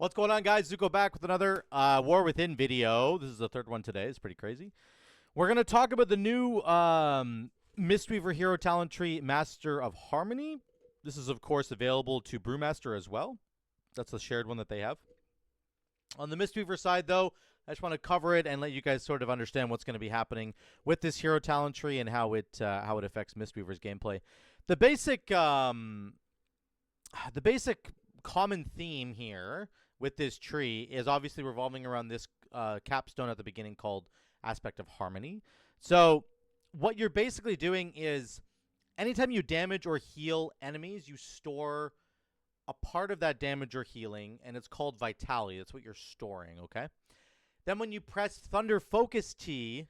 What's going on, guys? Zuko back with another War Within video. This is the third one today. It's pretty crazy. We're going to talk about the new Mistweaver hero talent tree, Master of Harmony. This is, of course, available to Brewmaster as well. That's the shared one that they have. On the Mistweaver side, though, I just want to cover it and let you guys sort of understand what's going to be happening with this hero talent tree and how it affects Mistweaver's gameplay. The basic common theme here with this tree is obviously revolving around this capstone at the beginning called Aspect of Harmony. So what you're basically doing is anytime you damage or heal enemies, you store a part of that damage or healing, and it's called Vitality. That's what you're storing, okay? Then when you press Thunder Focus T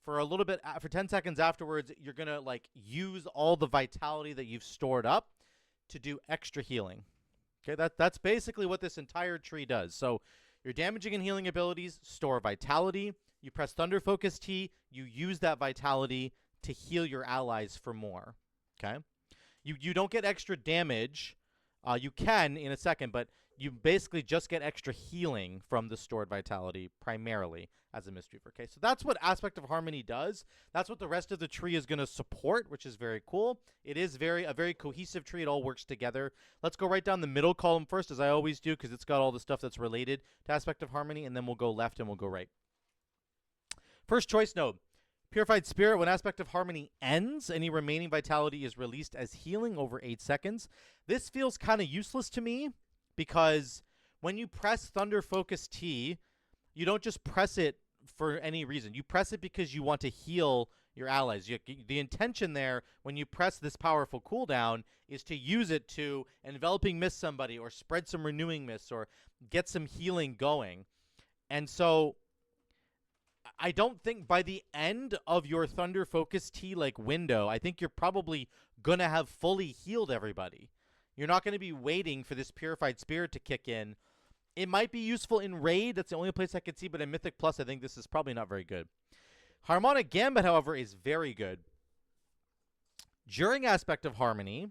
for a little bit, for 10 seconds afterwards, you're going to like use all the Vitality that you've stored up to do extra healing. Okay, that's basically what this entire tree does. So your damaging and healing abilities store Vitality. You press Thunder Focus T. You use that Vitality to heal your allies for more. Okay, you don't get extra damage. You can in a second, but you basically just get extra healing from the stored Vitality primarily as a Mistweaver. Okay, so that's what Aspect of Harmony does. That's what the rest of the tree is going to support, which is very cool. It is a very cohesive tree. It all works together. Let's go right down the middle column first, as I always do, because it's got all the stuff that's related to Aspect of Harmony, and then we'll go left and we'll go right. First choice node. Purified Spirit, when Aspect of Harmony ends, any remaining Vitality is released as healing over 8 seconds. This feels kind of useless to me because when you press Thunder Focus T, you don't just press it for any reason. You press it because you want to heal your allies. The intention there, when you press this powerful cooldown, is to use it to Enveloping Mist somebody or spread some Renewing Mists or get some healing going. And so I don't think by the end of your Thunder Focus T like window, I think you're probably going to have fully healed everybody. You're not going to be waiting for this Purified Spirit to kick in. It might be useful in Raid. That's the only place I could see, but in Mythic Plus, I think this is probably not very good. Harmonic Gambit, however, is very good. During Aspect of Harmony,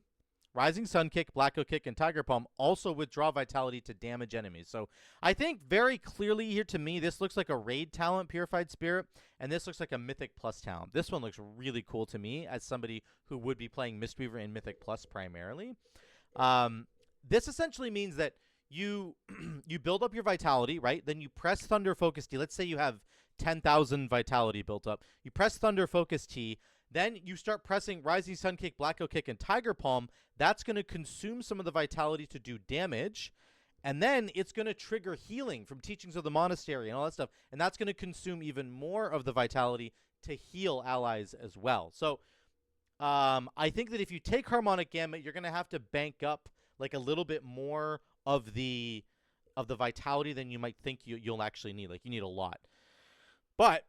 Rising Sun Kick, Black Oak Kick, and Tiger Palm also withdraw Vitality to damage enemies. So I think very clearly here to me, this looks like a Raid talent, Purified Spirit, and this looks like a Mythic Plus talent. This one looks really cool to me as somebody who would be playing Mistweaver in Mythic Plus primarily. This essentially means that you build up your Vitality, right? Then you press Thunder Focus T. Let's say you have 10,000 Vitality built up. You press Thunder Focus T. Then you start pressing Rising Sun Kick, Black Oak Kick, and Tiger Palm. That's going to consume some of the Vitality to do damage. And then it's going to trigger healing from Teachings of the Monastery and all that stuff. And that's going to consume even more of the Vitality to heal allies as well. So I think that if you take Harmonic Gambit, you're going to have to bank up like a little bit more of the Vitality than you might think you'll actually need. Like, you need a lot. But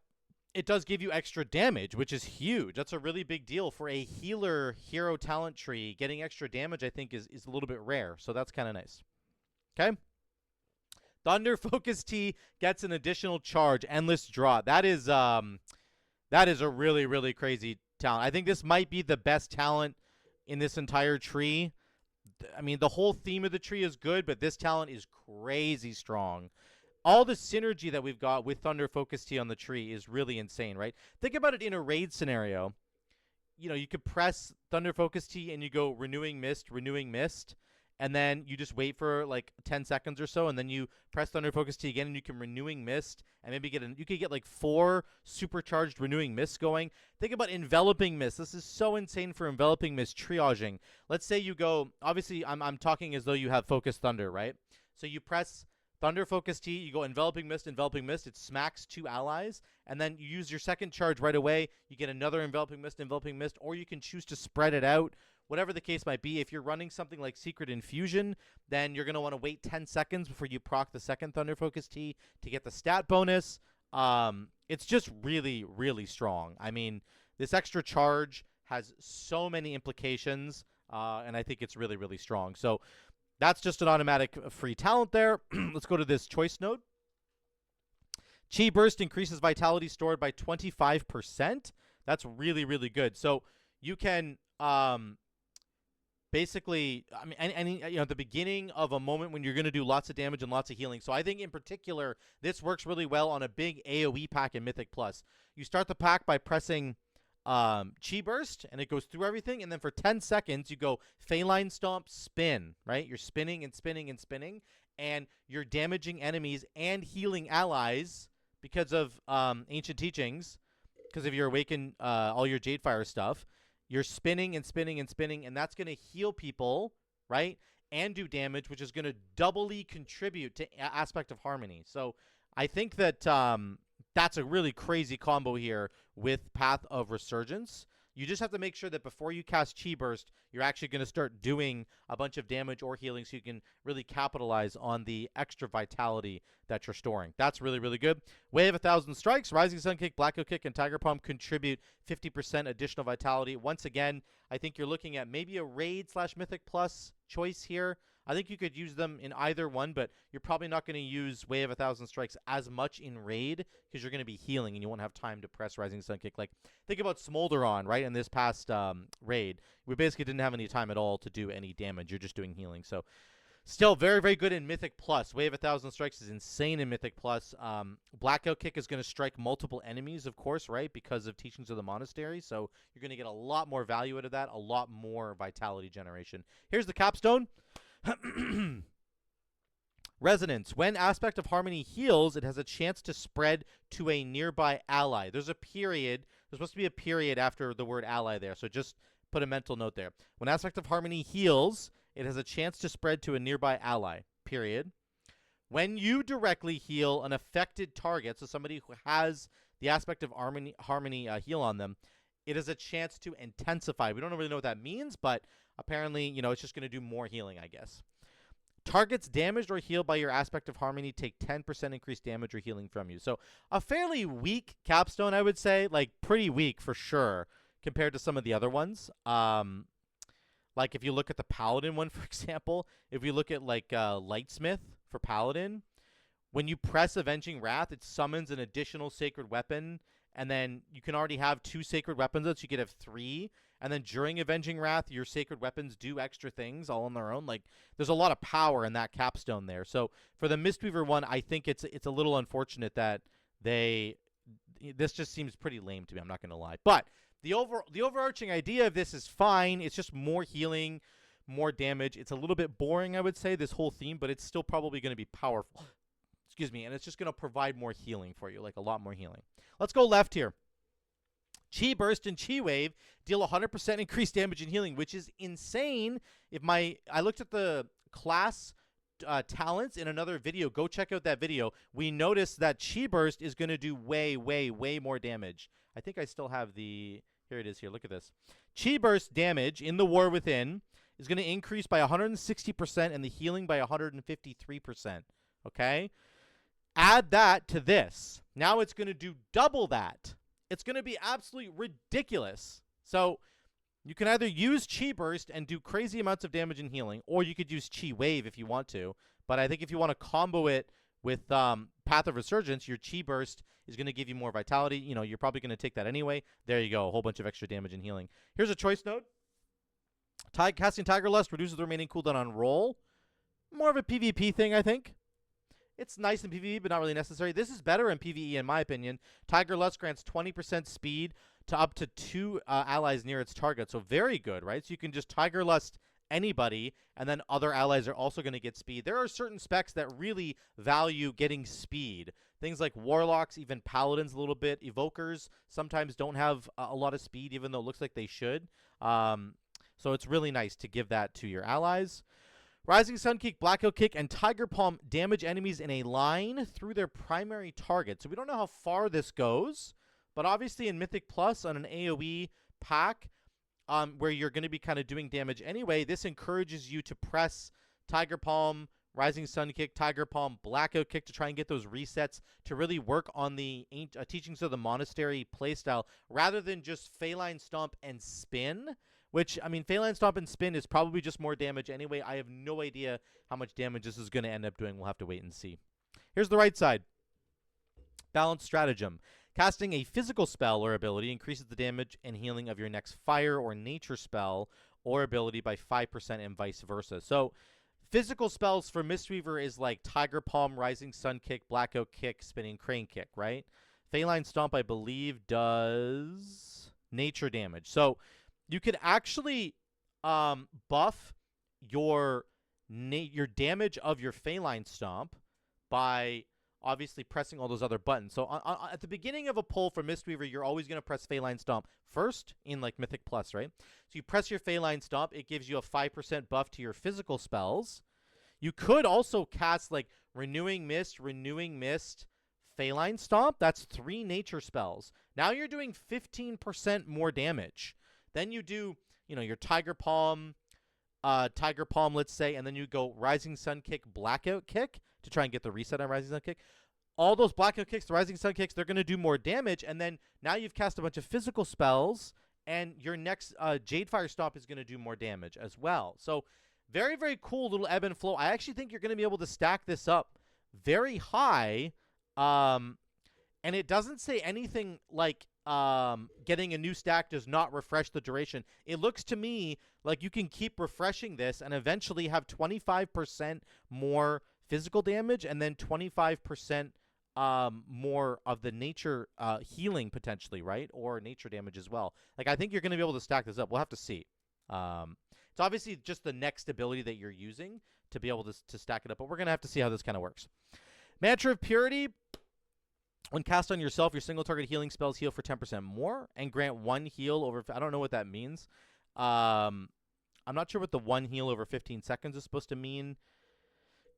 it does give you extra damage, which is huge. That's a really big deal for a healer hero talent tree. Getting extra damage, I think, is a little bit rare. So that's kind of nice. Okay. Thunder Focus T gets an additional charge, Endless Draw. That is a really, really crazy talent. I think this might be the best talent in this entire tree. I mean, the whole theme of the tree is good, but this talent is crazy strong. All the synergy that we've got with Thunder Focus T on the tree is really insane, right? Think about it in a raid scenario. You know, you could press Thunder Focus T and you go Renewing Mist, and then you just wait for like 10 seconds or so, and then you press Thunder Focus T again, and you can Renewing Mist, and maybe you could get like 4 supercharged Renewing Mists going. Think about Enveloping Mist. This is so insane for Enveloping Mist triaging. Let's say you go, obviously I'm talking as though you have Focus Thunder, right? So you press Thunder Focus T, you go Enveloping Mist, it smacks 2 allies, and then you use your second charge right away, you get another Enveloping Mist, or you can choose to spread it out. Whatever the case might be, if you're running something like Secret Infusion, then you're going to want to wait 10 seconds before you proc the second Thunder Focus T to get the stat bonus. It's just really, really strong. I mean, this extra charge has so many implications, and I think it's really, really strong. So that's just an automatic free talent there. Let's go to this choice node. Chi Burst increases Vitality stored by 25%. That's really, really good. So you can basically, I mean, any you know, the beginning of a moment when you're going to do lots of damage and lots of healing. So I think in particular, this works really well on a big AoE pack in Mythic Plus. You start the pack by pressing Chi Burst, and it goes through everything, and then for 10 seconds, you go Feline Stomp, spin, right? You're spinning and spinning and spinning, and you're damaging enemies and healing allies because of Ancient Teachings, because of your Awaken, all your Jadefire stuff. You're spinning and spinning and spinning, and that's going to heal people, right? And do damage, which is going to doubly contribute to Aspect of Harmony. So I think that that's a really crazy combo here with Path of Resurgence. You just have to make sure that before you cast Chi Burst, you're actually going to start doing a bunch of damage or healing so you can really capitalize on the extra vitality that you're storing. That's really, really good. Wave 1,000 Strikes, Rising Sun Kick, Black Oak Kick, and Tiger Palm contribute 50% additional vitality. Once again, I think you're looking at maybe a Raid / Mythic Plus choice here. I think you could use them in either one, but you're probably not going to use Wave 1,000 Strikes as much in Raid because you're going to be healing and you won't have time to press Rising Sun Kick. Like, think about Smolderon, right, in this past Raid. We basically didn't have any time at all to do any damage. You're just doing healing. So, still very, very good in Mythic Plus. Wave 1,000 Strikes is insane in Mythic Plus. Blackout Kick is going to strike multiple enemies, of course, right, because of Teachings of the Monastery. So, you're going to get a lot more value out of that, a lot more vitality generation. Here's the capstone. Resonance. When Aspect of Harmony heals, it has a chance to spread to a nearby ally. There's a period. There's supposed to be a period after the word ally there, so just put a mental note there. When Aspect of Harmony heals, it has a chance to spread to a nearby ally. Period. When you directly heal an affected target, so somebody who has the Aspect of Harmony heal on them, it has a chance to intensify. We don't really know what that means, but apparently, you know, it's just going to do more healing, I guess. Targets damaged or healed by your Aspect of Harmony take 10% increased damage or healing from you. So a fairly weak capstone, I would say. Like, pretty weak for sure compared to some of the other ones. Like, if you look at the Paladin one, for example, if you look at, like, Lightsmith for Paladin, when you press Avenging Wrath, it summons an additional sacred weapon, and then you can already have 2 sacred weapons, so you could have 3. And then during Avenging Wrath, your sacred weapons do extra things all on their own. Like, there's a lot of power in that capstone there. So for the Mistweaver one, I think it's a little unfortunate that this just seems pretty lame to me. I'm not going to lie. But the overarching idea of this is fine. It's just more healing, more damage. It's a little bit boring, I would say, this whole theme, but it's still probably going to be powerful. Excuse me. And it's just going to provide more healing for you, like a lot more healing. Let's go left here. Chi Burst and Chi Wave deal 100% increased damage and healing, which is insane. I looked at the class talents in another video. Go check out that video. We noticed that Chi Burst is going to do way, way, way more damage. I think I still have the... Here it is here. Look at this. Chi Burst damage in the War Within is going to increase by 160% and the healing by 153%. Okay? Add that to this. Now it's going to do double that. It's going to be absolutely ridiculous. So you can either use Chi Burst and do crazy amounts of damage and healing, or you could use Chi Wave if you want to. But I think if you want to combo it with Path of Resurgence, your Chi Burst is going to give you more vitality. You know, you're probably going to take that anyway. There you go, a whole bunch of extra damage and healing. Here's a choice note. Casting Tiger Lust reduces the remaining cooldown on roll. More of a PvP thing, I think. It's nice in PvE, but not really necessary. This is better in PvE, in my opinion. Tiger Lust grants 20% speed to up to 2 allies near its target. So very good, right? So you can just Tiger Lust anybody, and then other allies are also going to get speed. There are certain specs that really value getting speed. Things like Warlocks, even Paladins a little bit. Evokers sometimes don't have a lot of speed, even though it looks like they should. So it's really nice to give that to your allies. Rising Sun Kick, Black Oak Kick, and Tiger Palm damage enemies in a line through their primary target. So we don't know how far this goes, but obviously in Mythic Plus on an AoE pack, where you're going to be kind of doing damage anyway, this encourages you to press Tiger Palm, Rising Sun Kick, Tiger Palm, Black Oak Kick to try and get those resets to really work on the Teachings of the Monastery playstyle, rather than just Feline Stomp and Spin. Which, I mean, Feline Stomp and Spin is probably just more damage anyway. I have no idea how much damage this is going to end up doing. We'll have to wait and see. Here's the right side. Balanced Stratagem. Casting a physical spell or ability increases the damage and healing of your next fire or nature spell or ability by 5% and vice versa. So physical spells for Mistweaver is like Tiger Palm, Rising Sun Kick, Black Oak Kick, Spinning Crane Kick, right? Feline Stomp, I believe, does nature damage. So you could actually buff your damage of your Feline Stomp by obviously pressing all those other buttons. So at the beginning of a pull for Mistweaver, you're always going to press Feline Stomp first in like Mythic Plus, right? So you press your Feline Stomp. It gives you a 5% buff to your physical spells. You could also cast like Renewing Mist, Feline Stomp. That's 3 nature spells. Now you're doing 15% more damage. Then you do, you know, your Tiger Palm, let's say, and then you go Rising Sun Kick, Blackout Kick to try and get the reset on Rising Sun Kick. All those Blackout Kicks, the Rising Sun Kicks, they're going to do more damage, and then now you've cast a bunch of physical spells, and your next Jadefire Stomp is going to do more damage as well. So very, very cool little ebb and flow. I actually think you're going to be able to stack this up very high, and it doesn't say anything like getting a new stack does not refresh the duration. It looks to me like you can keep refreshing this and eventually have 25% more physical damage and then 25% more of the nature healing potentially, right? Or nature damage as well. Like, I think you're going to be able to stack this up. We'll have to see. It's obviously just the next ability that you're using to be able to stack it up, but we're going to have to see how this kind of works. Mantra of Purity. When cast on yourself, your single target healing spells heal for 10% more and grant 1 heal over... I don't know what that means. I'm not sure what the 1 heal over 15 seconds is supposed to mean.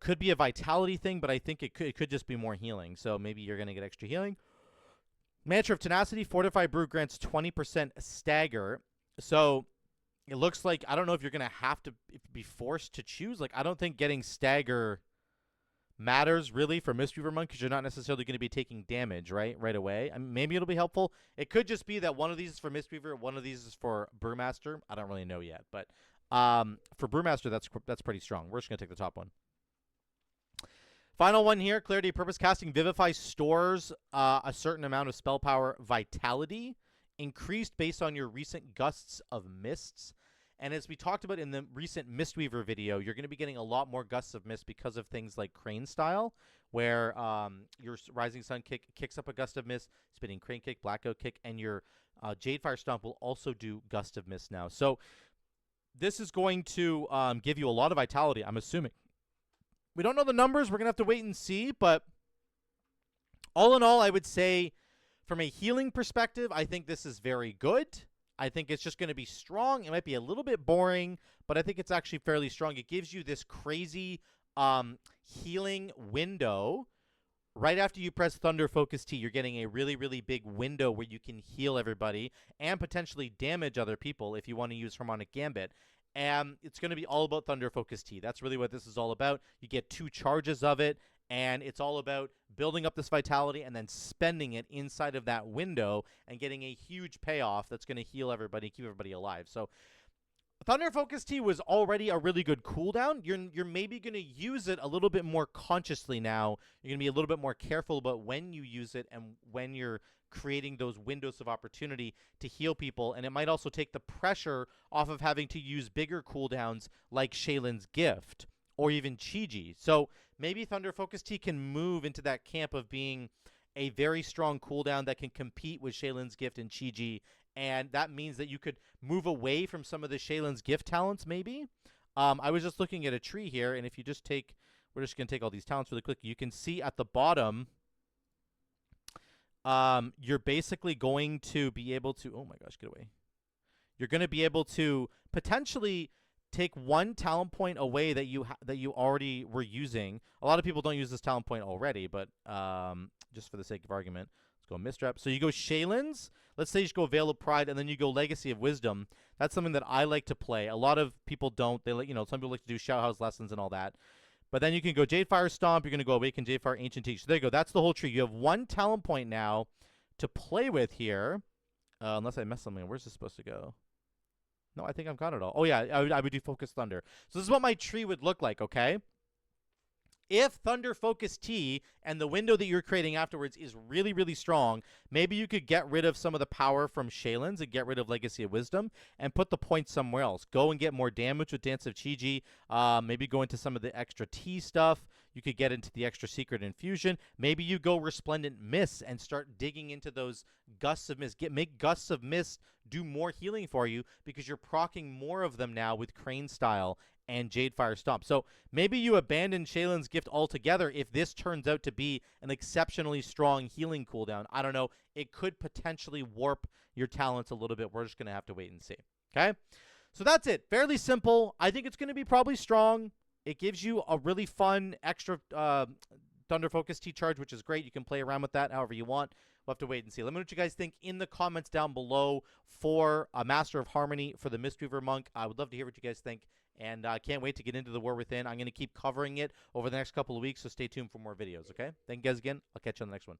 Could be a vitality thing, but I think it could just be more healing. So maybe you're going to get extra healing. Mantra of Tenacity. Fortified Brew grants 20% stagger. So it looks like... I don't know if you're going to have to be forced to choose. Like, I don't think getting stagger matters really for Mistweaver Monk because you're not necessarily going to be taking damage right away. I mean, maybe it'll be helpful. It could just be that one of these is for Mistweaver, one of these is for Brewmaster. I don't really know yet, but for Brewmaster, that's pretty strong. We're just going to take the top one. Final one here, Clarity of Purpose. Casting Vivify stores a certain amount of spell power vitality, increased based on your recent gusts of mists. And as we talked about in the recent Mistweaver video, you're going to be getting a lot more gusts of mist because of things like Crane Style, where your Rising Sun Kick kicks up a gust of mist, Spinning Crane Kick, Blackout Kick, and your Jadefire Stomp will also do gust of mist now. So this is going to give you a lot of vitality, I'm assuming. We don't know the numbers. We're going to have to wait and see. But all in all, I would say from a healing perspective, I think this is very good. I think it's just going to be strong. It might be a little bit boring, but I think it's actually fairly strong. It gives you this crazy healing window. Right after you press Thunder Focus T, you're getting a really, really big window where you can heal everybody and potentially damage other people if you want to use Harmonic Gambit. And it's going to be all about Thunder Focus T. That's really what this is all about. You get 2 charges of it, and it's all about building up this vitality and then spending it inside of that window and getting a huge payoff that's going to heal everybody, keep everybody alive. So Thunder Focus T was already a really good cooldown. You're maybe going to use it a little bit more consciously now. You're going to be a little bit more careful about when you use it and when you're creating those windows of opportunity to heal people. And it might also take the pressure off of having to use bigger cooldowns like Shaylin's Gift or even Chi-Ji. So maybe Thunder Focus T can move into that camp of being a very strong cooldown that can compete with Shaylin's Gift and Chi-Ji. And that means that you could move away from some of the Shaylin's Gift talents, maybe. I was just looking at a tree here, and if you just take... We're just going to take all these talents really quickly. You can see at the bottom, you're basically going to be able to... Oh my gosh, get away. You're going to be able to potentially take 1 talent point away that you already were using. A lot of people don't use this talent point already, but just for the sake of argument, let's go Mistrap. So you go Shaylin's. Let's say you go Veil of Pride, and then you go Legacy of Wisdom. That's something that I like to play. A lot of people don't. They like, some people like to do Shout House Lessons and all that. But then you can go Jadefire Stomp. You're going to go Awaken Jadefire, Ancient Teach. So there you go. That's the whole tree. You have 1 talent point now to play with here. Unless I messed something. Where's this supposed to go? No, I think I've got it all. Oh, yeah. I would do Focus Thunder. So this is what my tree would look like, okay? If Thunder Focus T and the window that you're creating afterwards is really, really strong, maybe you could get rid of some of the power from Shaylin's and get rid of Legacy of Wisdom and put the points somewhere else. Go and get more damage with Dance of Chi-Ji. Maybe go into some of the extra T stuff. You could get into the extra Secret Infusion. Maybe you go Resplendent Mist and start digging into those Gusts of Mist. Make Gusts of Mist do more healing for you because you're proccing more of them now with Crane Style and Jadefire Stomp. So maybe you abandon Shaylin's Gift altogether if this turns out to be an exceptionally strong healing cooldown. I don't know. It could potentially warp your talents a little bit. We're just going to have to wait and see. Okay? So that's it. Fairly simple. I think it's going to be probably strong. It gives you a really fun extra Thunder Focus T-Charge, which is great. You can play around with that however you want. We'll have to wait and see. Let me know what you guys think in the comments down below for a Master of Harmony for the Mistweaver Monk. I would love to hear what you guys think. And I can't wait to get into the War Within. I'm going to keep covering it over the next couple of weeks, so stay tuned for more videos, okay? Thank you guys again. I'll catch you on the next one.